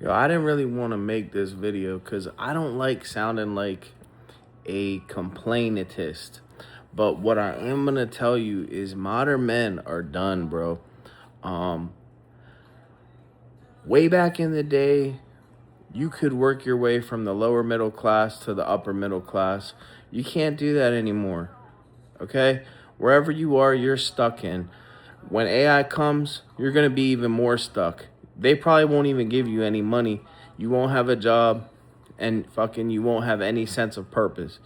Yo, I didn't really want to make this video because I don't like sounding like a complainantist. But what I am going to tell you is modern men are done, bro. Um, Way back in the day, you could work your way from the lower middle class to the upper middle class. You can't do that anymore, okay? Wherever you are, you're stuck in. When AI comes, you're going to be even more stuck. They probably won't even give you any money. You won't have a job, and fucking you won't have any sense of purpose,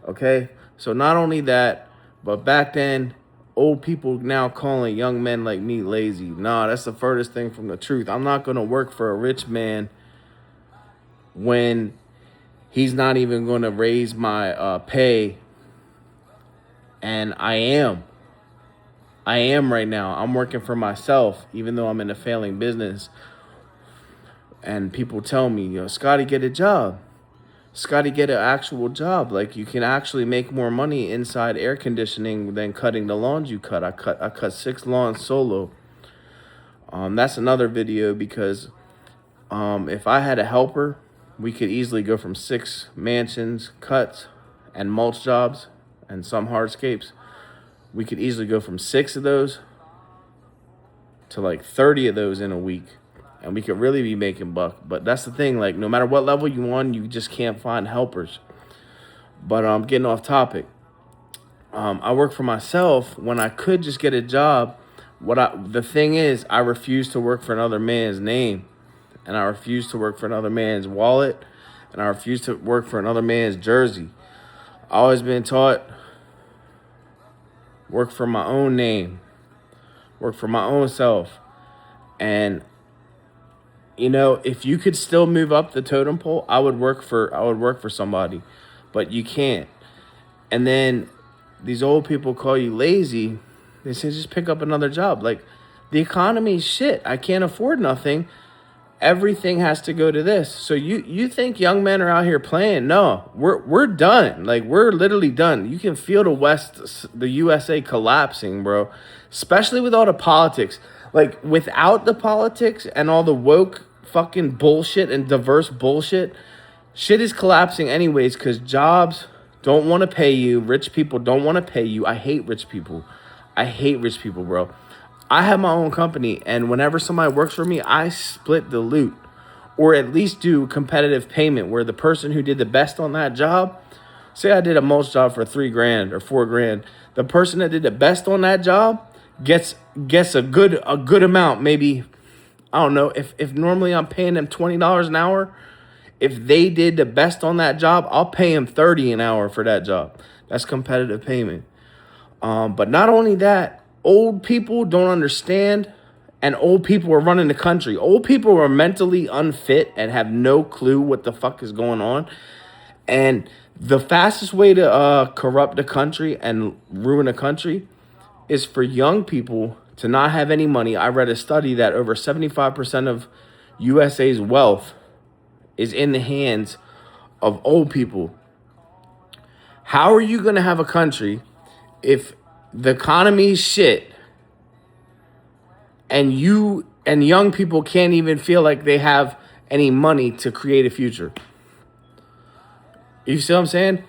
okay? So not only that, but back then, old people now calling young men like me lazy. Nah, that's the furthest thing from the truth. I'm not going to work for a rich man when he's not even going to raise my pay. And I am right now. I'm working for myself, even though I'm in a failing business. And people tell me, yo, Scotty, get a job. Scotty, get an actual job. Like, you can actually make more money inside air conditioning than cutting the lawns you cut. I cut 6 lawns solo. That's another video because if I had a helper, we could easily go from 6 mansions, cuts, and mulch jobs, and some hardscapes. We could easily go from 6 of those to like 30 of those in a week. And we could really be making buck. But that's the thing, like, no matter what level you on, you just can't find helpers. But I'm getting off topic. I work for myself when I could just get a job. The thing is, I refuse to work for another man's name. And I refuse to work for another man's wallet. And I refuse to work for another man's jersey. I always been taught, work for my own name. Work for my own self. And you know, if you could still move up the totem pole, I would work for somebody, but you can't. And then these old people call you lazy. They say, just pick up another job. Like, the economy's shit. I can't afford nothing. Everything has to go to this. So you think young men are out here playing? No, we're done. Like, we're literally done. You can feel the USA collapsing, bro. Especially with all the politics. Like, without the politics and all the woke fucking bullshit and diverse bullshit, shit is collapsing anyways because jobs don't want to pay you. Rich people don't want to pay you. I hate rich people. I hate rich people, bro. I have my own company, and whenever somebody works for me, I split the loot, or at least do competitive payment where the person who did the best on that job, say I did a mulch job for $3,000 or $4,000, the person that did the best on that job gets a good amount. Maybe, I don't know, if normally I'm paying them $20 an hour, if they did the best on that job, I'll pay them $30 an hour for that job. That's competitive payment. But not only that, old people don't understand, and old people are running the country. Old people are mentally unfit and have no clue what the fuck is going on. And the fastest way to corrupt the country and ruin a country is for young people to not have any money. I read a study that over 75% of USA's wealth is in the hands of old people. How are you going to have a country if the economy is shit and young people can't even feel like they have any money to create a future? You see what I'm saying?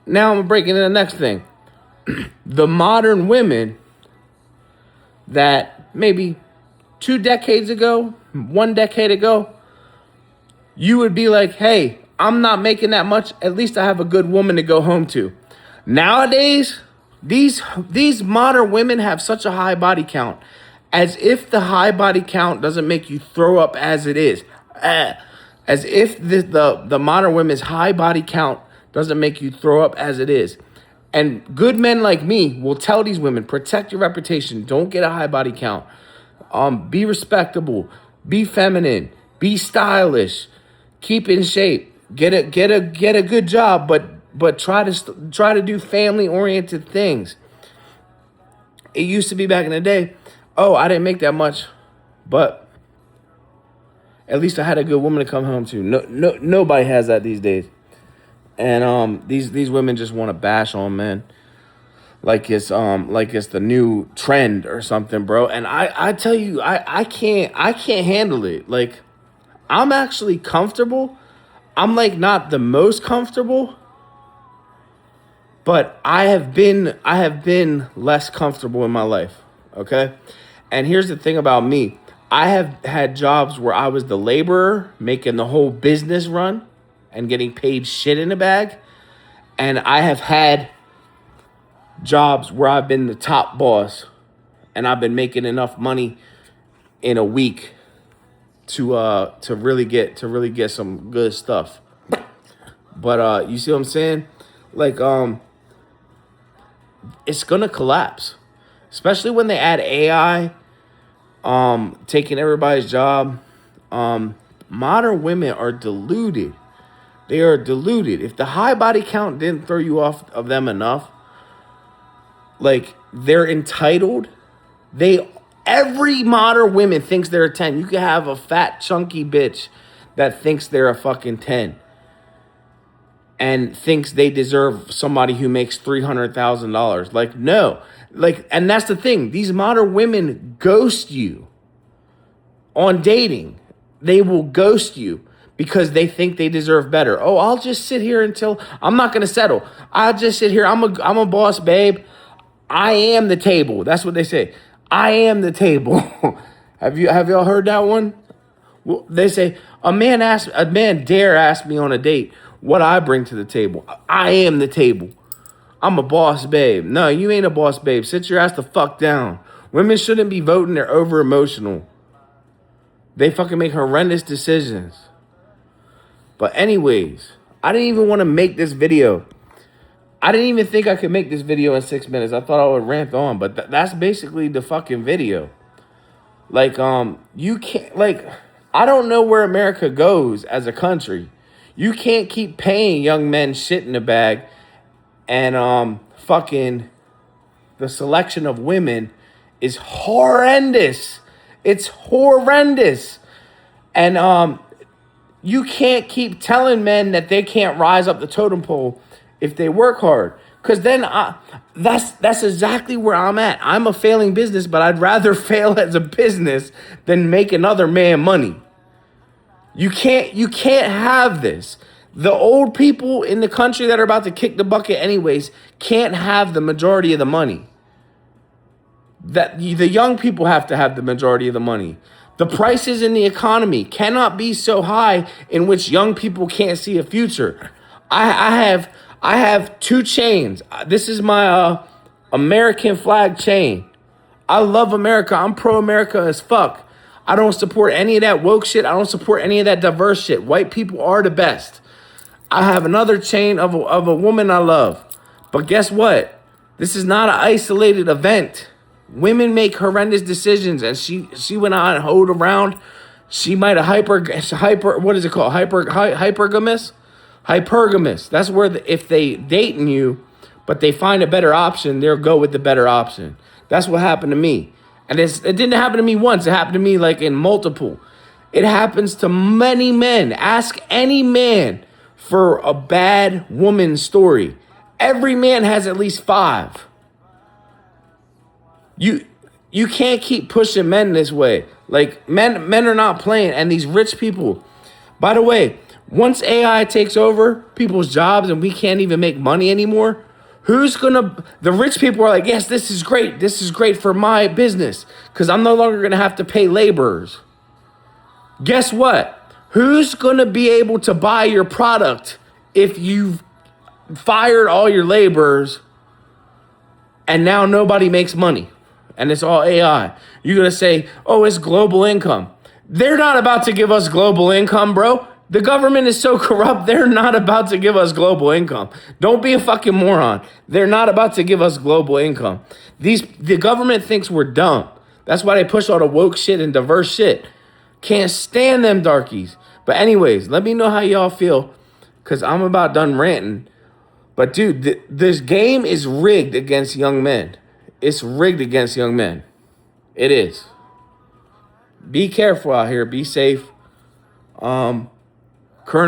Now I'm breaking in the next thing. The modern women that maybe 2 decades ago, 1 decade ago, you would be like, hey, I'm not making that much. At least I have a good woman to go home to. Nowadays, these modern women have such a high body count, as if the high body count doesn't make you throw up as it is. As if the modern women's high body count doesn't make you throw up as it is. And good men like me will tell these women, protect your reputation. Don't get a high body count. Be respectable. Be feminine. Be stylish. Keep in shape. Get a good job, but try to do family oriented things. It used to be back in the day, oh, I didn't make that much, but at least I had a good woman to come home to. Nobody has that these days. And these women just want to bash on men like it's the new trend or something, bro. And I tell you, I can't handle it. Like, I'm actually comfortable. I'm like not the most comfortable, but I have been less comfortable in my life. Okay? And here's the thing about me. I have had jobs where I was the laborer making the whole business run and getting paid shit in a bag. And I have had jobs where I've been the top boss and I've been making enough money in a week to really get some good stuff. But you see what I'm saying? Like it's gonna collapse. Especially when they add AI taking everybody's job. Modern women are deluded. They are deluded. If the high body count didn't throw you off of them enough, like they're entitled. Every modern woman thinks they're a 10. You can have a fat, chunky bitch that thinks they're a fucking 10 and thinks they deserve somebody who makes $300,000. Like, no. Like, and that's the thing. These modern women ghost you on dating. They will ghost you because they think they deserve better. Oh, I'll just sit here until I'm not going to settle. I'll just sit here. I'm a boss, babe. I am the table. That's what they say. I am the table. Have y'all heard that one? Well, they say a man dare ask me on a date what I bring to the table. I am the table. I'm a boss, babe. No, you ain't a boss, babe. Sit your ass the fuck down. Women shouldn't be voting. They're over emotional. They fucking make horrendous decisions. But anyways, I didn't even want to make this video. I didn't even think I could make this video in 6 minutes. I thought I would rant on, but that's basically the fucking video. Like, you can't, like, I don't know where America goes as a country. You can't keep paying young men shit in the bag and, fucking, the selection of women is horrendous. It's horrendous. And, you can't keep telling men that they can't rise up the totem pole if they work hard. Because then that's exactly where I'm at. I'm a failing business, but I'd rather fail as a business than make another man money. You can't have this. The old people in the country that are about to kick the bucket anyways can't have the majority of the money. That the young people have to have the majority of the money. The prices in the economy cannot be so high in which young people can't see a future. I have 2 chains. This is my American flag chain. I love America. I'm pro-America as fuck. I don't support any of that woke shit. I don't support any of that diverse shit. White people are the best. I have another chain of a woman I love. But guess what? This is not an isolated event. Women make horrendous decisions, and she went out and hoed around. She might have what is it called? Hypergamous? Hypergamous. That's where if they dating you, but they find a better option, they'll go with the better option. That's what happened to me. And it didn't happen to me once. It happened to me like in multiple. It happens to many men. Ask any man for a bad woman story. Every man has at least 5. You can't keep pushing men this way. Like men are not playing, and these rich people. By the way, once AI takes over people's jobs and we can't even make money anymore, the rich people are like, yes, this is great. This is great for my business because I'm no longer going to have to pay laborers. Guess what? Who's going to be able to buy your product if you've fired all your laborers and now nobody makes money? And it's all AI. You're going to say, oh, it's global income. They're not about to give us global income, bro. The government is so corrupt, they're not about to give us global income. Don't be a fucking moron. They're not about to give us global income. The government thinks we're dumb. That's why they push all the woke shit and diverse shit. Can't stand them darkies. But anyways, let me know how y'all feel, because I'm about done ranting. But dude, this game is rigged against young men. It's rigged against young men. It is. Be careful out here. Be safe. Current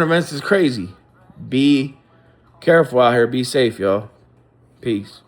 events is crazy. Be careful out here. Be safe, y'all. Peace.